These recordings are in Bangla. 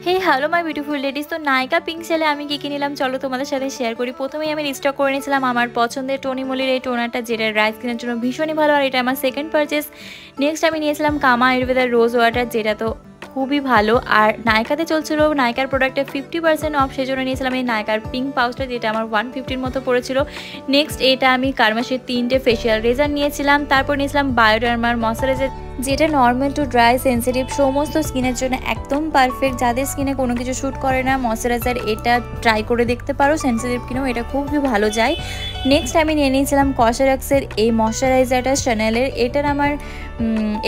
Hey hello my beautiful ladies. তো নায়িকা পিঙ্ক সেলে আমি কী নিলাম চলো তোমাদের সাথে শেয়ার করি। প্রথমেই আমি রিস্টক করে নিয়েছিলাম আমার পছন্দের টনি মলির এই টোনারটা, যেটা ড্রাই স্কিনের জন্য ভীষণই ভালো, আর এটা আমার সেকেন্ড পারচেস। নেক্সট আমি নিয়েছিলাম কামা আয়ুর্বেদার রোজ ওয়াটার, যেটা তো খুবই ভালো। আর নায়িকাতে চলছিল নায়িকার প্রোডাক্টে 50% অফ, সেই জন্য নিয়েছিলাম এই নায়িকার পিঙ্ক পাউচটা, যেটা আমার 150 মতো পড়েছিল। নেক্সট এটা আমি কারমাসের 3টে ফেশিয়াল রেজার নিয়েছিলাম। তারপর নিয়েছিলাম বায়োডার্মার ময়শ্চারাইজার, যেটা নর্মাল টু ড্রাই সেন্সিটিভ সমস্ত স্কিনের জন্য একদম পারফেক্ট। যাদের স্কিনে কোনো কিছু শ্যুট করে না ময়শ্চারাইজার, এটা ট্রাই করে দেখতে পারো, সেন্সিটিভ কিনেও এটা খুবই ভালো যায়। নেক্সট আমি নিয়ে নিয়েছিলাম কসরাক্সের এই ময়শ্চারাইজারটা চ্যানেলের। এটার আমার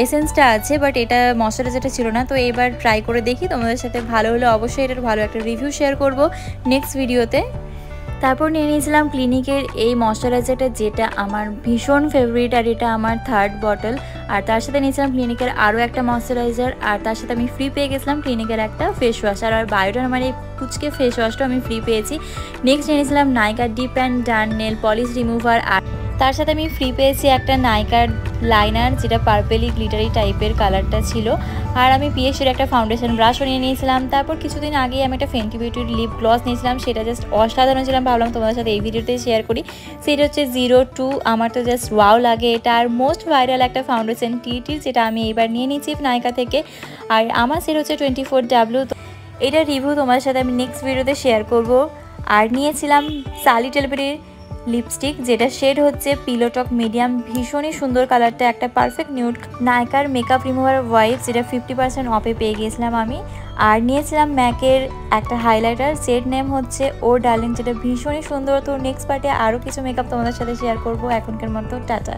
এসেন্সটা আছে, বাট এটা ময়শ্চারাইজারটা ছিল না, তো এবার ট্রাই করে দেখি। তোমাদের সাথে ভালো হলে অবশ্যই এটার ভালো একটা রিভিউ শেয়ার করব নেক্সট ভিডিওতে। তারপর নিয়ে নিয়েছিলাম ক্লিনিকের এই ময়শ্চারাইজারটা, যেটা আমার ভীষণ ফেভারিট, আর এটা আমার 3rd বটল। আর তার সাথে নিয়েছিলাম ক্লিনিকের আরও একটা ময়শ্চারাইজার, আর তার সাথে আমি ফ্রি পেয়ে গেছিলাম ক্লিনিকের একটা ফেস ওয়াশ, আর বায়োটার আমার এই পুচকে ফেস ওয়াশটাও আমি ফ্রি পেয়েছি। নেক্সট নিয়ে নিয়েছিলাম নাইকার dip and done nail polish remover, আর তার সাথে আমি ফ্রি পেয়েছি একটা নাইকার লাইনার, যেটা পার্পেলি গ্লিটারি টাইপের কালারটা ছিল। আর আমি পিএসির একটা ফাউন্ডেশন ব্রাশও নিয়ে নিয়েছিলাম। তারপর কিছুদিন আগেই আমি একটা ফেন্টি বিউটির লিপ গ্লস নিয়েছিলাম, সেটা জাস্ট অসাধারণ ছিলাম, ভাবলাম তোমাদের সাথে এই ভিডিওতে শেয়ার করি। সেটা হচ্ছে 02, আমার তো জাস্ট ওয়াও লাগে এটা। আর মোস্ট ভাইরাল একটা ফাউন্ডেশন টিটির, যেটা আমি এইবার নিয়ে নিয়েছি নাইকা থেকে, আর আমার সেটা হচ্ছে 24W। তো এটার রিভিউ তোমাদের সাথে আমি নেক্সট ভিডিওতে শেয়ার করব। আর নিয়েছিলাম সালি টেলবেরির লিপস্টিক, যেটা শেড হচ্ছে পিলোটক মিডিয়াম, ভীষণই সুন্দর কালারটা, একটা পারফেক্ট নিউড। নাইকার মেকআপ রিমুভার ওয়াইপ, যেটা 50% অফে পেয়ে গিয়েছিলাম আমি। আর নিয়েছিলাম ম্যাকের একটা হাইলাইটার, শেড নেম হচ্ছে ও ডার্লিং, যেটা ভীষণই সুন্দর। তো নেক্সট পার্টে আরও কিছু মেকআপ তোমাদের সাথে শেয়ার করবো। এখনকার মতো টাটা।